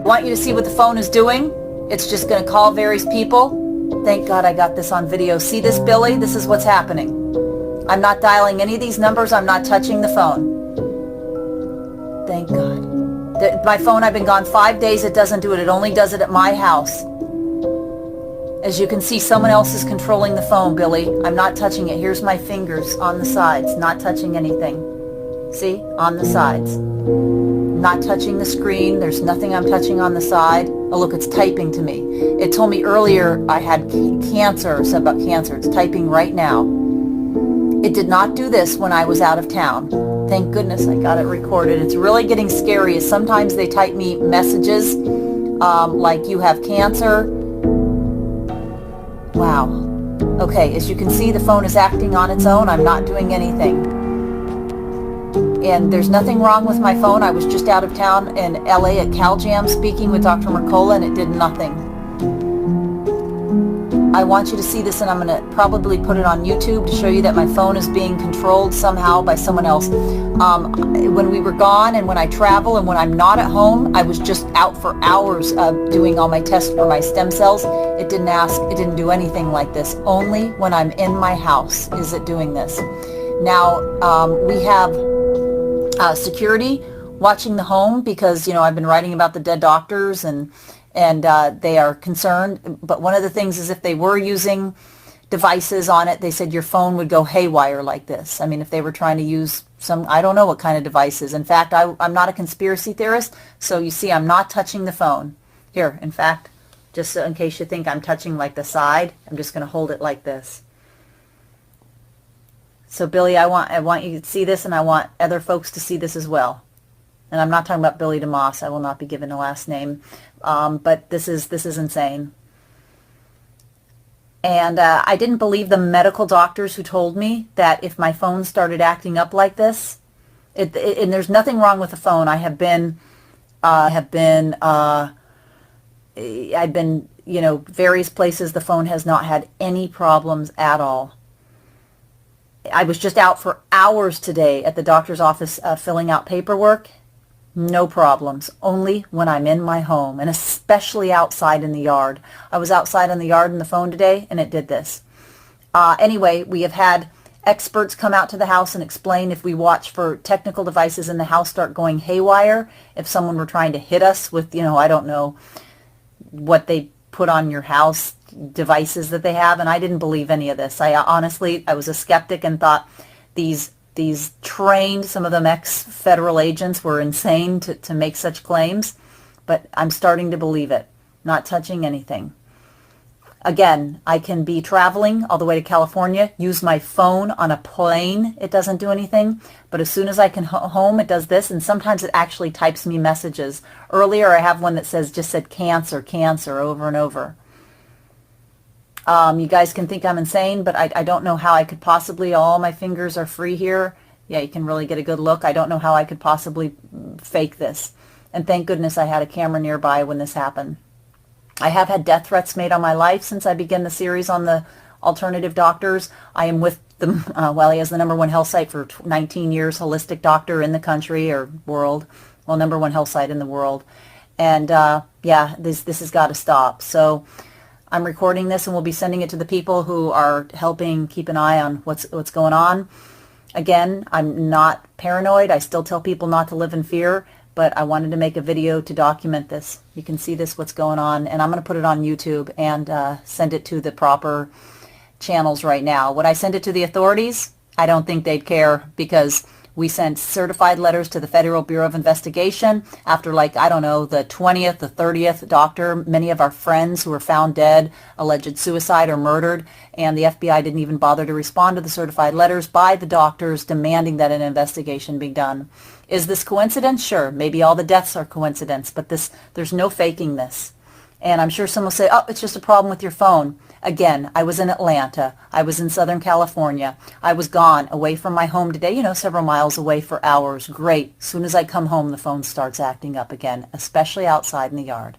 Want you to see what the phone is doing. It's just going to call various people. Thank God I got this on video. See this, Billy? This is what's happening. I'm not dialing any of these numbers. I'm not touching the phone. Thank God. My phone, I've been gone 5 days. It doesn't do it. It only does it at my house. As you can see, someone else is controlling the phone, Billy. I'm not touching it. Here's my fingers on the sides, not touching anything. See? On the sides. Not touching the screen. There's nothing I'm touching on the side. Oh, look, it's typing to me. It told me earlier I had cancer, or said about cancer. It's typing right now. It did not do this when I was out of town. Thank goodness I got it recorded. It's really getting scary. Sometimes they type me messages like you have cancer. Wow. Okay, as you can see, the phone is acting on its own. I'm not doing anything. And there's nothing wrong with my phone. I was just out of town in LA at CalJam speaking with Dr. Mercola, and it did nothing. I want you to see this, and I'm going to probably put it on YouTube to show you that my phone is being controlled somehow by someone else. When we were gone and when I travel and when I'm not at home, I was just out for hours doing all my tests for my stem cells. It didn't do anything like this. Only when I'm in my house is it doing this. Now, we have security watching the home because, you know, I've been writing about the dead doctors and they are concerned. But one of the things is if they were using devices on it, they said your phone would go haywire like this. I mean, if they were trying to use some, I don't know what kind of devices. In fact, I'm not a conspiracy theorist, so you see I'm not touching the phone. Here, in fact, just so in case you think I'm touching like the side, I'm just going to hold it like this. So Billy, I want you to see this, and I want other folks to see this as well. And I'm not talking about Billy DeMoss. I will not be given a last name. But this is insane. And I didn't believe the medical doctors who told me that if my phone started acting up like this, and there's nothing wrong with the phone. I've been, you know, various places. The phone has not had any problems at all. I was just out for hours today at the doctor's office filling out paperwork. No problems, only when I'm in my home, and especially outside in the yard. I was outside in the yard in the phone today, and it did this. Anyway, we have had experts come out to the house and explain if we watch for technical devices in the house start going haywire, if someone were trying to hit us with, you know, I don't know what they put on your house, devices that they have, and I didn't believe any of this. I was a skeptic and thought these trained, some of them ex-federal agents, were insane to make such claims, but I'm starting to believe it. Not touching anything. Again, I can be traveling all the way to California, use my phone on a plane. It doesn't do anything, but as soon as I can home, it does this, and sometimes it actually types me messages. Earlier, I have one that just said cancer, cancer, over and over. You guys can think I'm insane, but I don't know how I could possibly, all my fingers are free here. Yeah, you can really get a good look. I don't know how I could possibly fake this. And thank goodness I had a camera nearby when this happened. I have had death threats made on my life since I began the series on the alternative doctors. I am with them, well, he has the #1 health site for 19 years, holistic doctor in the country or world. Well, #1 health site in the world. And yeah, this has got to stop. So I'm recording this and we'll be sending it to the people who are helping keep an eye on what's going on. Again, I'm not paranoid. I still tell people not to live in fear, but I wanted to make a video to document this. You can see this, what's going on, and I'm going to put it on YouTube and send it to the proper channels right now. Would I send it to the authorities? I don't think they'd care, because we sent certified letters to the Federal Bureau of Investigation after, like, I don't know, the 20th, the 30th doctor. Many of our friends who were found dead, alleged suicide or murdered, and the FBI didn't even bother to respond to the certified letters by the doctors demanding that an investigation be done. Is this coincidence? Sure, maybe all the deaths are coincidence, but there's no faking this. And I'm sure someone will say, oh, it's just a problem with your phone. Again, I was in Atlanta. I was in Southern California. I was gone, away from my home today, you know, several miles away for hours. Great. As soon as I come home, the phone starts acting up again, especially outside in the yard.